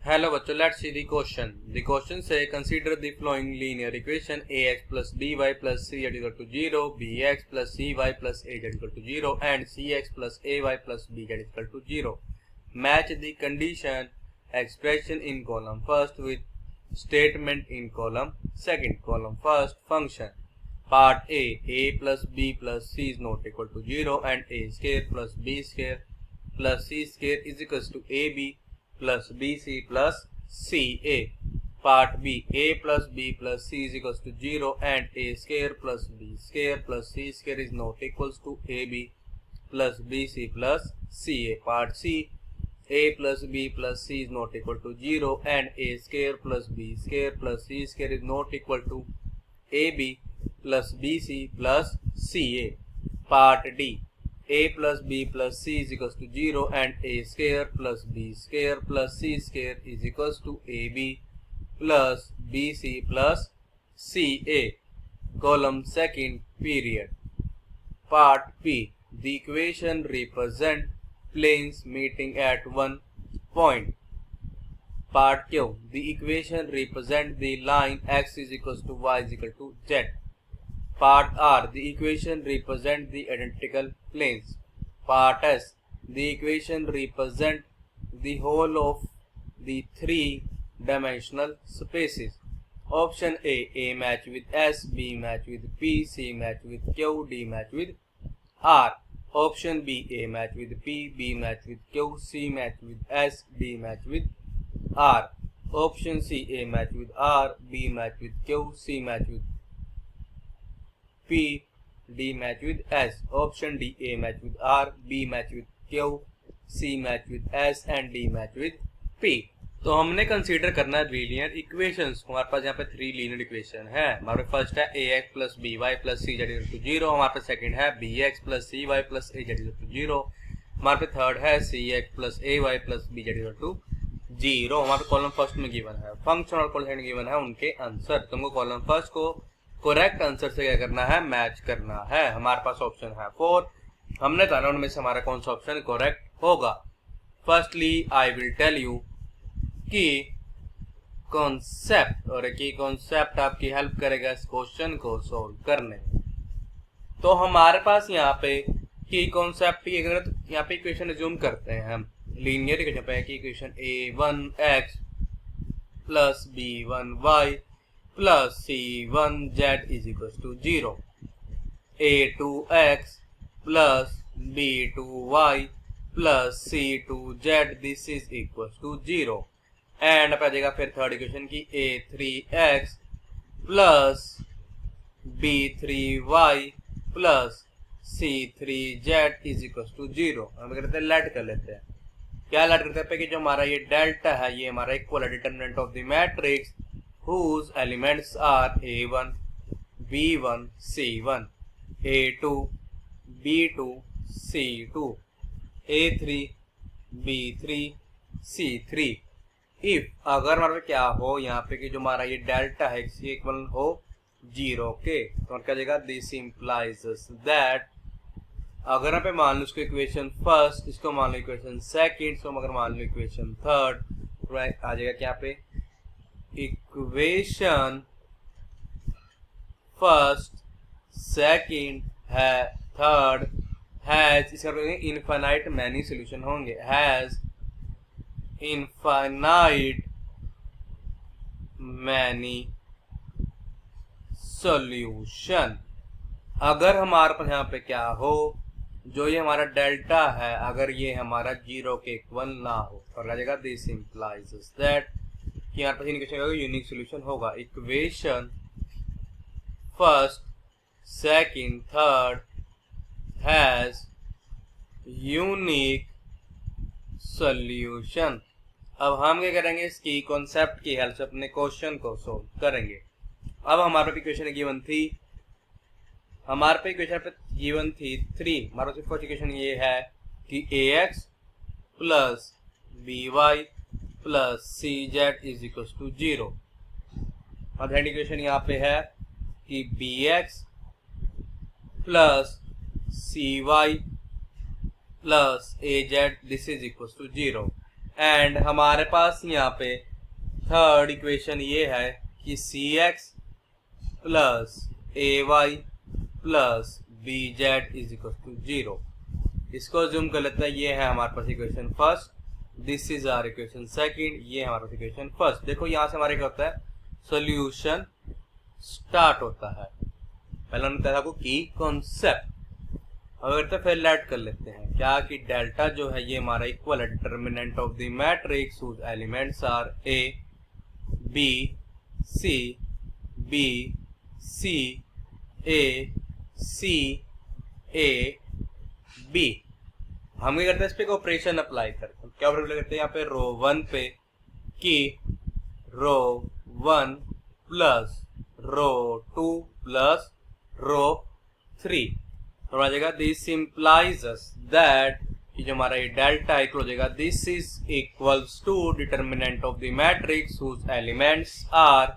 Hello बच्चों, let's see the question. The question says consider the following linear equation ax plus by plus c is equal to 0, bx plus cy plus az is equal to 0 and cx plus ay plus bz is equal to 0. Match the condition expression in column first with statement in column second. Column first, function. Part a plus b plus c is not equal to 0 and a square plus b square plus c square is equals to ab plus bc plus ca. Part b, a plus b plus c is equals to 0 and a square plus b square plus c square is not equals to ab plus bc plus ca. Part c, a plus b plus c is not equal to 0 and a square plus b square plus c square is not equal to ab plus bc plus ca. Part d, a plus b plus c is equals to 0 and a square plus b square plus c square is equals to ab plus bc plus ca. Column second, period. Part p, the equation represent planes meeting at one point. Part q, the equation represent the line x is equals to y is equal to z. Part R, the equation represent the identical planes. Part S, the equation represent the whole of the three-dimensional spaces. Option A match with S, B match with P, C match with Q, D match with R. Option B, A match with P, B match with Q, C match with S, D match with R. Option C, A match with R, B match with Q, C match with P, D match with S. Option D, A match with R, B match with Q, C match with S and D match with P. तो हमने consider करना है linear equations. हमारे पास यहाँ पे three linear equation है। हमारे फर्स्ट है ax plus by plus c z equal to 0। हमारे पे सेकंड है bx plus cy plus az equal to 0। हमारे पे थर्ड है cx plus ay plus bz equal to 0। हमारे पे कॉलम फर्स्ट में गिवन है फंक्शन और कॉलम सेकंड गिवन है उनके आंसर। तुमको कॉलम फर्स्ट को करेक्ट आंसर से क्या करना है, मैच करना है। हमारे पास ऑप्शन है 4। हमने जाना उनमें से हमारा कौन सा ऑप्शन करेक्ट होगा। Firstly I will tell you कि कॉन्सेप्ट और की कॉन्सेप्ट आपकी हेल्प करेगा इस क्वेश्चन को सॉल्व करने में। तो हमारे पास यहाँ पे की कॉन्सेप्ट यहाँ पे इक्वेशन रिज्यूम करते हैं हम लीनियर इक्वेशन पे कि equation a1x plus b1y plus c1z is equals to 0. a2x plus b2y plus c2z this is equals to 0. And पे आ जाएगा फिर थर्ड इक्वेशन की a3x plus b3y plus c3z is equals to 0। हम करते हैं लेट कर लेते हैं। क्या लेट करते हैं कि जो हमारा ये डेल्टा है ये हमारा इक्वल है determinant of the matrix whose elements are a1, b1, c1, a2, b2, c2, a3, b3, c3। if अगर हमारे क्या हो यहाँ पे कि जो हमारा ये डेल्टा है इसके इक्वल हो 0 के तो क्या जाएगा दिस इम्प्लाइज दैट अगर यहाँ पे मान लो इसको इक्वेशन फर्स्ट, इसको मान लो इक्वेशन सेकंड, इसको अगर मान लो इक्वेशन थर्ड तो आ जाएगा क्या पे इक्वेशन फर्स्ट सेकंड है थर्ड हैज इसका इनफाइनाइट मैनी सोल्यूशन होंगे। Has infinite many solution. अगर हमारे पास यहाँ पे क्या हो जो ये हमारा डेल्टा है अगर ये हमारा 0 के इक्वल ना हो तो आ जाएगा दिस इम्प्लाइज दैट कि यहाँ पर इक्वेशन का यूनिक सोल्यूशन होगा। Equation first second third has unique solution. अब हम क्या करेंगे इसकी कॉन्सेप्ट की हेल्प से अपने क्वेश्चन को सोल्व करेंगे। अब हमारे पे इक्वेशन गिवन थी, हमारे पे इक्वेशन पे गिवन थी 3। हमारे पास फर्स्ट इक्वेशन ये है कि ax plus by plus cz is equals to 0। और सेकंड इक्वेशन यहाँ पे है कि bx plus cy plus az this is equals to 0। And हमारे पास यहाँ पे थर्ड इक्वेशन ये है कि c x plus a y plus b z is equal to 0। इसको जूम कर लेते हैं। ये है हमारे पास equation first, this is our equation second, ये हमारे पास इक्वेशन फर्स्ट। देखो यहाँ से हमारे क्या होता है, सॉल्यूशन स्टार्ट होता है। पहले हमने बताया आपको की कॉन्सेप्ट। अब करते हैं फिर लेट कर लेते हैं क्या कि डेल्टा जो है ये हमारा इक्वल है determinant of the matrix whose elements are a b c b c a c a b. हम क्या करते हैं, इस पे ऑपरेशन अप्लाई करते हैं। क्या ऑपरेशन करते हैं यहाँ पे रो 1 पे कि रो 1 प्लस रो 2 प्लस रो 3 तो आ जाएगा दिस इम्प्लाइज दैट कि जो हमारा ये डेल्टा इक्वल हो जाएगा this is equals to determinant of the matrix whose elements are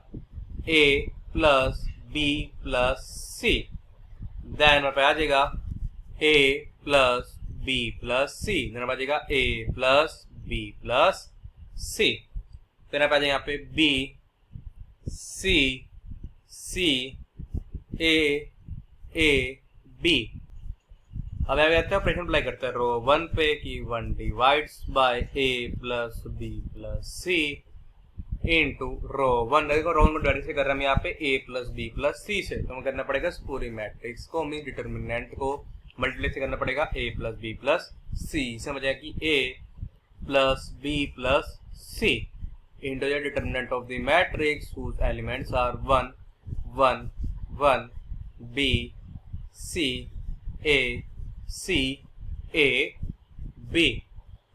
a plus b plus c. Then पे आ जाएगा a plus b plus c, then आ जाएगा a plus b plus c, then आ जाएगा यहाँ पे B C C a B. अब यहाँ पे ऑपरेशन अप्लाई करते हैं रो 1 पे कि 1 divides by a plus b plus c into row 1। देखो रो 1 को डायरेक्ट से कर रहे हैं हम यहाँ पे ए प्लस बी प्लस सी से, तो हमें करना पड़ेगा इस पूरी मैट्रिक्स को, हमें डिटर्मिनेंट को मल्टीप्लाई से करना पड़ेगा a plus b plus c. समझ आया कि a plus b plus c into the determinant of the matrix whose elements are 1 1 1 b c a b.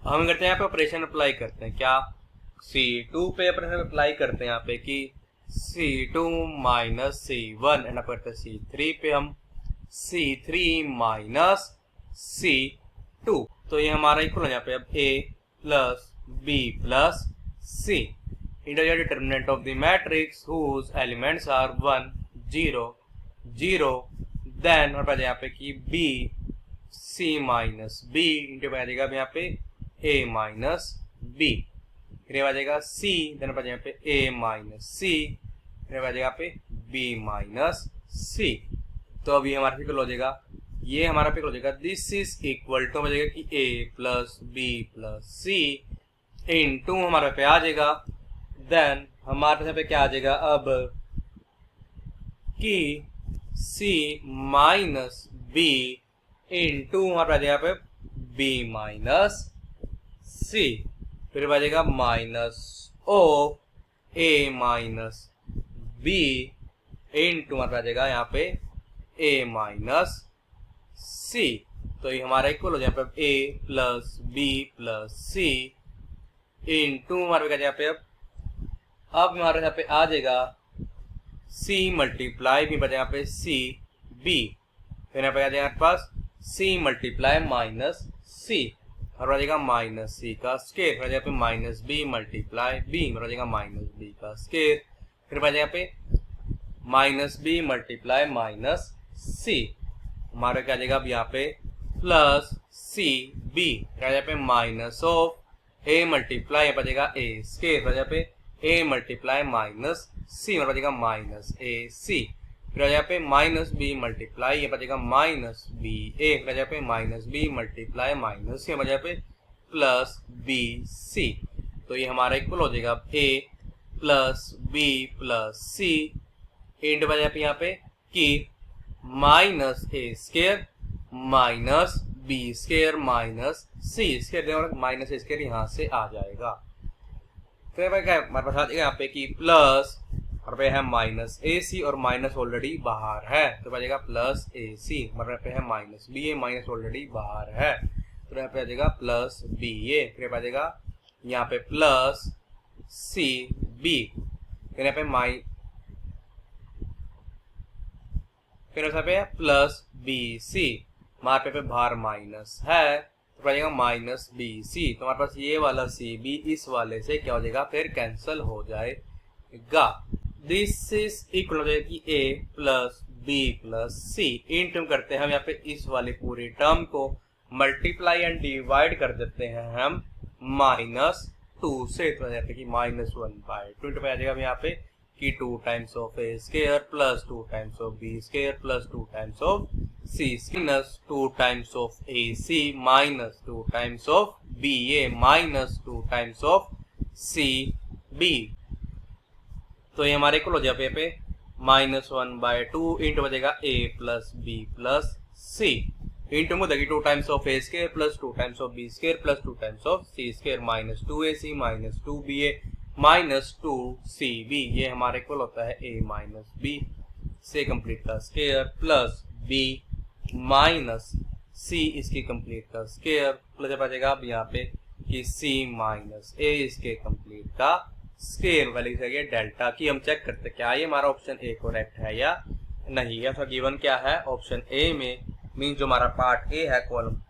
हम करते हैं यहाँ पे ऑपरेशन अप्लाई करते हैं क्या, C2 पे ऑपरेशन अप्लाई करते हैं यहाँ पे कि C2 माइनस C1 एंड आप करते हैं C3 पे हम C3 माइनस C2। तो ये हमारा इक्वल है यहाँ पे अब A plus B plus C into the determinant of the matrix whose elements are 1 0 0। Then और यहाँ पे कि B C minus B into आ जाएगा यहाँ पे A माइनस B, फिर आ जाएगा C, देन आ यहाँ पे A माइनस C, फिर आ जाएगा पे B माइनस C। तो अभी हमारा फिक्र हो जाएगा, ये हमारा फिक्र हो जाएगा दिस इज इक्वल टू हो जाएगा कि A plus B plus C into हमारे पे आ जाएगा। देन हमारे यहाँ पे क्या आ जाएगा अब कि C माइनस B इंटू हमारे यहाँ पे B माइनस C, फिर बचेगा minus of A minus B into हमारा बचेगा यहाँ पे A माइनस C। तो ये हमारा इक्वल हो जाए यहाँ पे A plus B plus C into हमारे यहाँ पे अब हमारे यहाँ पे आ जाएगा C मल्टीप्लाई भी बचा यहाँ पे C B, फिर यहाँ पे आ जाएगा हमारे पास C मल्टीप्लाई माइनस C और आ जाएगा माइनस C का स्केयर, फिर यहाँ पे माइनस B मल्टीप्लाई B और आ जाएगा माइनस B का स्केयर, फिर आ जाएगा पे minus B multiply minus C। हमारे क्या आ जाएगा अब यहाँ पे प्लस C B, फिर यहाँ पे माइनस ऑफ A मल्टीप्लाई यहाँ पे आ जाएगा A स्केयर, फिर यहाँ पे A मल्टीप्लाई माइनस C और आ जाएगा माइनस A C, फिर यहाँ पे माइनस B मल्टीप्लाई ये बचेगा माइनस B A, फिर यहाँ पे minus B multiply minus C यहाँ पे प्लस B C। तो ये हमारा इक्वल हो जाएगा A plus B plus C into यहाँ पे कि minus A square minus B square minus C square, minus A square यहाँ से आ जाएगा। फिर क्या हमारे पास आ जाएगा यहाँ पे कि प्लस और पे है माइनस ए सी और माइनस ऑलरेडी बाहर है, तो बचेगा प्लस ए सी, मतलब पे है minus B a minus already बाहर है, तो यहाँ पे आ जाएगा प्लस बी ए, फिर आ जाएगा यहाँ पे प्लस सी बी, फिर यहाँ पे फिर यहाँ पे प्लस बी सी, हमारे पे बाहर माइनस है तो आ जाएगा माइनस बी सी। तो हमारे पास ये वाला सी बी इस वाले से क्या हो जाएगा फिर कैंसिल हो जाएगा। दिस इज इक्वल हो जाएगा कि a plus b plus c into करते हैं हम यहाँ पे इस वाले पूरी टर्म को मल्टीप्लाई एंड डिवाइड कर देते हैं हम माइनस 2 से, तो आ जाता है कि -1/2 इंटू पे आ जाएगा यहाँ पे कि 2 times of a square plus 2 times of b square plus 2 times of c minus 2 times of a c minus 2 times of b a minus 2 times of c b. तो ये हमारे इक्वल हो जाए यहाँ पे -1/2 इंटू बचेगा a plus b plus c into में देखिए 2 times of a square plus 2 times of b square plus 2 times of c square minus 2ac minus 2ba minus 2cb, ये हमारे इक्वल होता है a माइनस बी से complete का square plus b minus c इसकी complete का square plus जब आ जाएगा अब यहाँ पे कि c माइनस a इसके कंप्लीट का स्क्वायर वैल्यू से डेल्टा की हम चेक करते क्या ये हमारा ऑप्शन ए करेक्ट है या नहीं। या तो गिवन क्या है ऑप्शन ए में मीन जो हमारा पार्ट ए है कॉलम,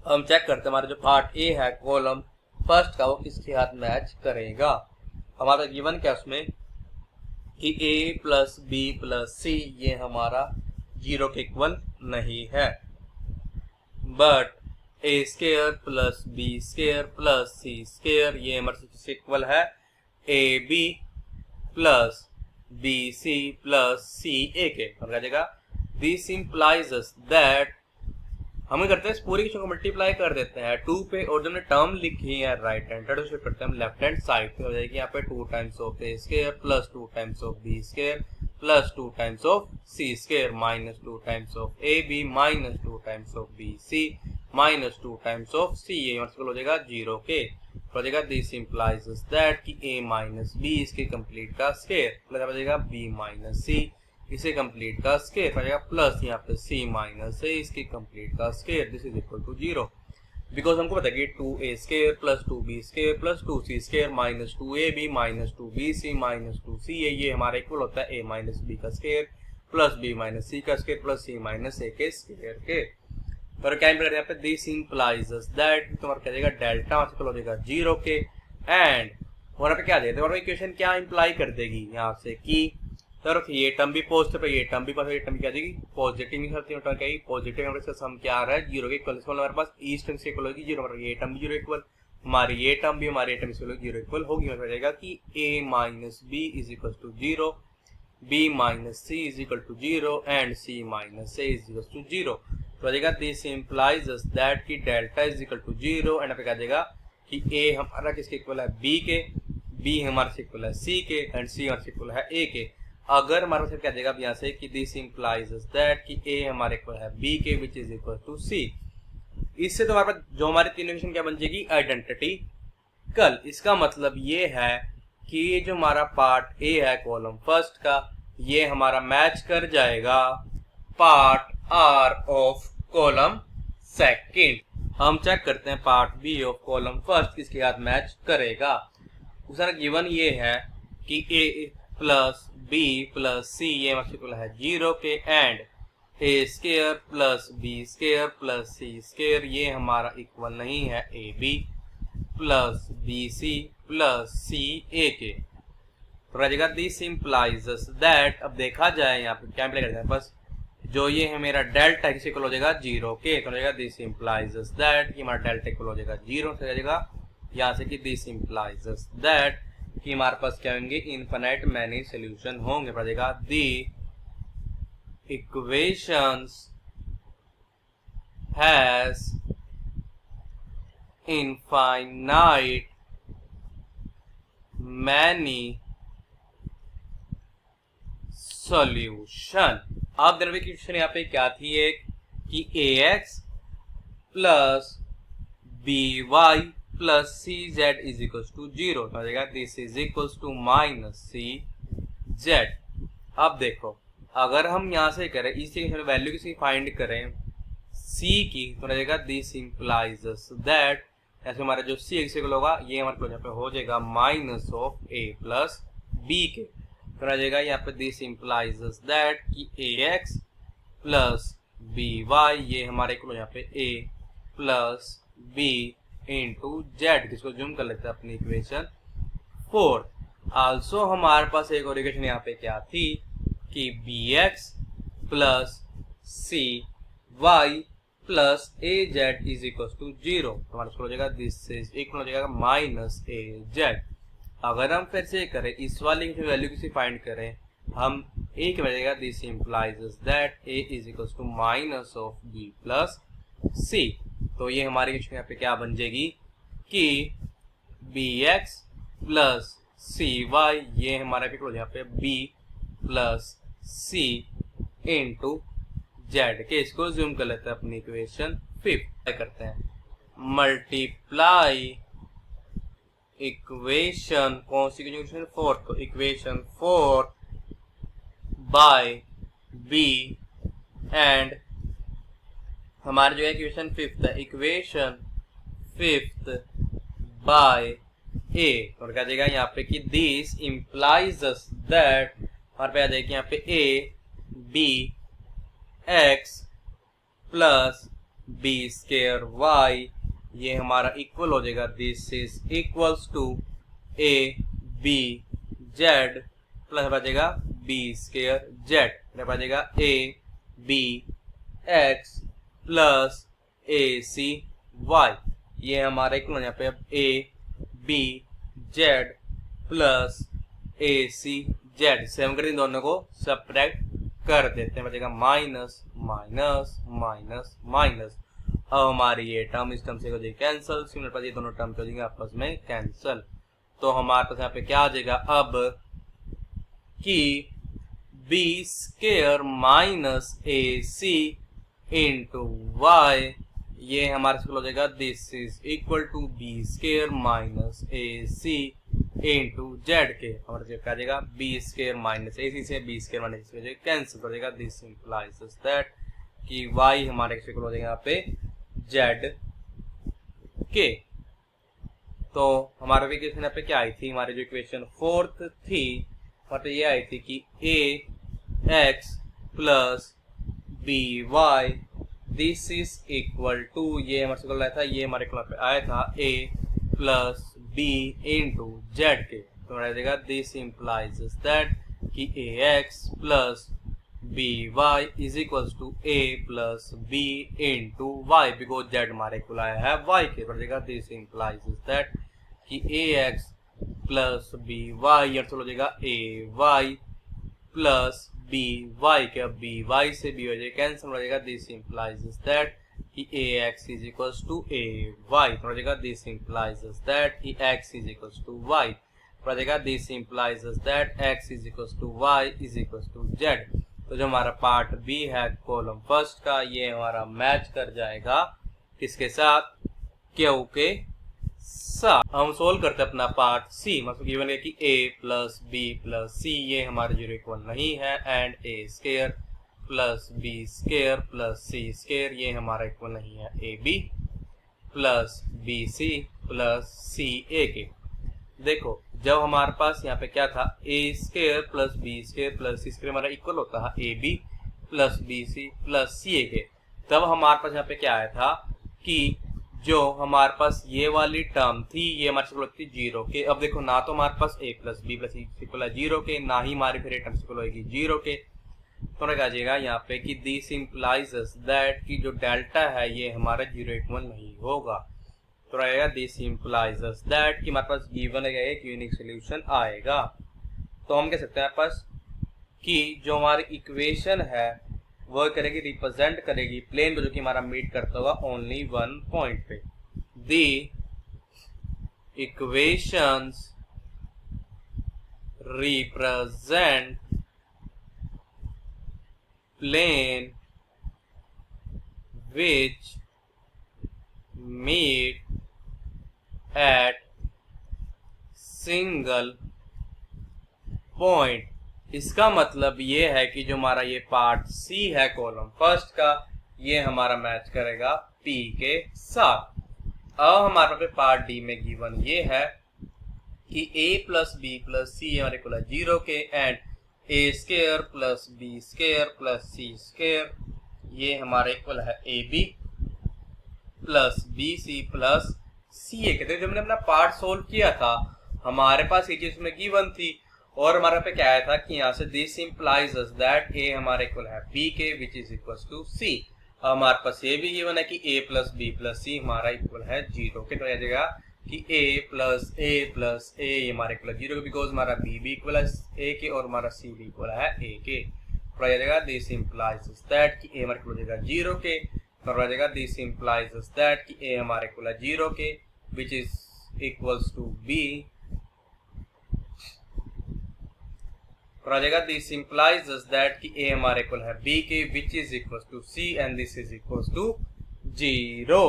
हम चेक करते हैं हमारा जो पार्ट ए है कॉलम फर्स्ट का वो किसके साथ मैच करेगा। हमारा गिवन क्या उसमें कि a plus b plus c ये हमारा 0 के इक्वल नहीं है, but a square plus b square plus c square ये हमारे किसके इक्वल है a b plus b c plus c a के। समझ जाएगा दिस इंप्लाइज दैट हम करते हैं इस पूरी क्वेश्चन को मल्टीप्लाई कर देते हैं 2 पे और जो हमने टर्म लिखी है राइट हैंड साइड उसे करते हैं हम लेफ्ट हैंड साइड पे, हो जाएगी यहाँ पे 2 times of a square plus 2 times of b square plus 2 times of c square minus 2 times of a b minus 2 times of b c minus 2 times of c, ये हो जाएगा 0 के। हो जाएगा दिस इंप्लाइज दैट कि a minus b इसके complete का square plus हो जाएगा b माइनस सी इसे कंप्लीट का स्क्वायर हो जाएगा प्लस यहाँ पे c माइनस a इसके कंप्लीट का square this is equal to 0 because हमको पता है कि 2a square plus 2b square plus 2c square minus 2ab minus 2bc minus 2ca ये हमारा इक्वल होता है a माइनस b का square plus b minus c का square plus c minus a के स्क्वायर के। और क्या इंप्लाई यहाँ पे दिस इंप्लाइज दैट तुम्हारा क्या जाएगा डेल्टा हो जाएगा 0 के एंड वहां पे क्या देते हैं इक्वेशन क्या इंप्लाई कर देगी यहाँ से कि सर ये टर्म भी पॉजिटिव है ये टर्म भी ये टर्म क्या देगी पॉजिटिव ही करती है क्या पॉजिटिव है सम क्या आ रहा है 0 के इक्वल हमारे पास ईस्ट टर्म से इक्वल होगी 0 ये टर्म भी 0 इक्वल हमारी ये टर्म भी हमारे टर्म से 0 इक्वल होगी। मतलब जाएगा कि a minus b is equal to 0 b minus c is equal to 0 and c minus a is equal to 0। तो आ जाएगा दिस इंप्लाइज दैट कि delta is equal to 0 and क्या जाएगा कि a हमारा किसके इक्वल है b के, b हमारे से इक्वल है c के एंड c हमारे से इक्वल है a के। अगर हमारे पास क्या देगा यहाँ से कि दिस इंप्लाइज दैट कि a हमारे इक्वल है b के which is equal to c, इससे तो हमारे पास जो हमारी तीन इक्वेशन क्या बन जाएगी आइडेंटिकल। इसका मतलब ये है कि जो हमारा पार्ट a है कॉलम फर्स्ट का ये हमारा मैच कर जाएगा part r of column second. हम चेक करते हैं part b of column first किसके साथ मैच करेगा। उसका गिवन ये है कि a plus b plus c ये इक्वल है 0 के and a square plus b square plus c square ये हमारा इक्वल नहीं है ab plus bc plus ca के। तो रहेगा दिस इंप्लाइज दैट अब देखा जाए यहाँ पे क्या इंप्लाई करते हैं बस जो ये है मेरा डेल्टा किसी इक्वल हो जाएगा 0 के। तो रहेगा दिस इंप्लाइज दैट कि हमारा डेल्टा इक्वल हो जाएगा 0 से रहेगा यहाँ से कि दिस इंप्लाइज दैट कि हमारे पास क्या होंगे इनफिनिट मैनी सॉल्यूशन होंगे। पड़ेगा the equations has infinite many solution. अब देर क्वेश्चन यहाँ पे क्या थी एक कि ax plus by plus c z is equal to 0 तो जाएगा this is equal to minus c z. अब देखो अगर हम यहाँ से करें इसी वैल्यू किसी फाइंड करें c की तो रहेगा दिस इंप्लाइज दैट ऐसे हमारा जो c इक्वल होगा ये हमारे यहाँ पे हो जाएगा minus of a plus b के। तो रह जाएगा यहाँ पे दिस इंप्लाइज दैट कि ax प्लस by ये हमारे को यहाँ पे a plus b into Z जिसको जूम कर लेते हैं अपनी इक्वेशन 4। आल्सो हमारे पास एक और इक्वेशन यहाँ पे क्या थी कि bx plus cy plus a z is equal to 0। तो हमारा हो जाएगा दिस इज इक्वल हो जाएगा माइनस ए जेड। अगर हम फिर से करें इस वाली की वैल्यू किसी फाइंड करें, हम ए की value this implies that a is equal to minus of b plus c. तो ये हमारी यहाँ पे क्या बन जाएगी कि b x plus c y, ये हमारा यहाँ पे b plus c into z के। इसको जूम कर लेते हैं अपनी इक्वेशन 5 करते हैं, मल्टीप्लाई इक्वेशन कौन सी इक्वेशन 4, तो इक्वेशन 4 बाय बी एंड हमारे जो है इक्वेशन 5 है इक्वेशन 5 बाय ए। और क्या जाएगा यहाँ पे कि दिस इंप्लाइज दैट हमारे पे आ जाएगी यहाँ पे a b x plus b square y, ये हमारा इक्वल हो जाएगा this is equals to a b z plus आ जाएगा बी स्क्वायर जेड, आ जाएगा a b x plus a c y, ये हमारा इक्वल यहाँ पे अब a b z plus a c z से हम करें दोनों को सब्ट्रैक्ट कर देते हैं, बचेगा माइनस माइनस माइनस माइनस। अब हमारी ये टर्म इस टर्म से हो जाएगी कैंसिल, सिमिलर पर ये दोनों टर्म हो जाएंगे आपस में कैंसिल। तो हमारे पास यहाँ पे क्या आ जाएगा अब कि b square minus a c into y, ये हमारे से हो जाएगा this is equal to b square minus a c into z के। हमारे क्या आ जाएगा b square minus a c से b square minus a c cancel हो जाएगा, दिस इंप्लाइज दैट कि वाई हमारे इक्वल हो जाएगा यहाँ पे जेड के। तो हमारे इक्वेशन यहाँ पे क्या आई थी, हमारी जो इक्वेशन 4 थी वहाँ पे ये आई थी कि a x plus b y this is equal to, ये हमारे से आया था, ये हमारे पे आया था a plus b into z के। तो हमारा देगा दिस इंप्लाइज दैट कि a x plus b y is equal to a plus b into y, because z हमारे को आया है वाई के। तो दिस इंप्लाइज दैट कि a x plus b Y हो जाएगा ए वाई प्लस बी वाई के। अब बी वाई से बी हो जाएगा कैंसिल हो जाएगा, दिस इंप्लाइज दैट कि a x is equal to a y. तो हो जाएगा दिस इंप्लाइज दैट कि x is equal to y. तो हो जाएगा this implies that x is equal to y is equal to z. तो जो हमारा पार्ट बी है कॉलम फर्स्ट का, ये हमारा मैच कर जाएगा किसके साथ, क्यू के साथ। हम सोल्व करते हैं अपना पार्ट सी, मतलब गिवन है कि a plus b plus c ये हमारे जीरो इक्वल नहीं है, and a square plus b square plus c square ये हमारा इक्वल नहीं है a b plus b c plus c a के। देखो जब हमारे पास यहाँ पे क्या था, a square plus b square plus c square हमारा इक्वल होता है a b plus b c plus c a के, तब हमारे पास यहाँ पे क्या आया था कि जो हमारे पास ये वाली टर्म थी ये हमारे से लगती जीरो के। अब देखो ना तो हमारे पास ए प्लस बी प्लस सी इक्वल है जीरो के, ना ही हमारी फिर टर्म इक्वल होगी जीरो के। तो क्या जाएगा यहाँ पे कि दिस इंप्लाइज दैट कि जो डेल्टा है ये हमारा जीरो इक्वल नहीं होगा। तो रहेगा दिस इंप्लाइज दैट कि हमारे पास गिवन है एक यूनिक सोल्यूशन आएगा। तो हम कह सकते हैं पास कि जो हमारी इक्वेशन है वो करेगी रिप्रेजेंट करेगी प्लेन जो कि हमारा मीट करता होगा ओनली वन पॉइंट पे। The equations represent plane which meet at single point। इसका मतलब ये है कि जो हमारा ये पार्ट सी है कॉलम फर्स्ट का ये हमारा मैच करेगा पी के साथ। अब हमारे पे पार्ट डी में गिवन ये है कि a plus b plus c हमारे इक्वल है जीरो के, and a square plus b square plus c square ये हमारा इक्वल है a b plus b c plus c a के। जब हमने अपना पार्ट सोल्व किया था हमारे पास ये चीज में गिवन थी और हमारे पे क्या आया था कि यहाँ से दिस इंप्लाइज दैट ए हमारे इक्वल है बी के विच इज इक्वल टू सी। हमारे पास ये भी गिवन है कि a प्लस बी प्लस सी हमारा इक्वल है 0 के। तो आ जाएगा कि a प्लस ए हमारा इक्वल है 0 के, बिकॉज हमारा b भी इक्वल है a के और हमारा c भी इक्वल है a के। तो आ जाएगा दिस इंप्लाइज दैट कि a हमारा इक्वल हो जाएगा 0 के। तो आ जाएगा दिस इंप्लाइज दैट कि a हमारा इक्वल है 0 के which is equals to b। और आ जाएगा दिस इंप्लाइज दैट कि a हमारे इक्वल है b के which is equal to c and this is equal to 0।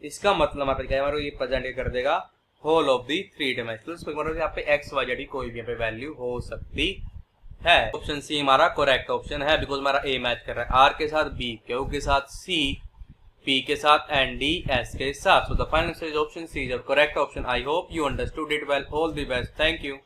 इसका मतलब हमारे क्या है, हमारे ये प्रेजेंट कर देगा होल ऑफ दी 3 डायमेंशनल। मतलब यहाँ पे x y z कोई भी यहाँ पे वैल्यू हो सकती है। ऑप्शन सी हमारा करेक्ट ऑप्शन है, बिकॉज हमारा a मैच कर रहा है r के साथ, b q के साथ, c p के साथ एंड d s के साथ। So the final answer is option c is correct option. I hope you understood it well. All the best. Thank you.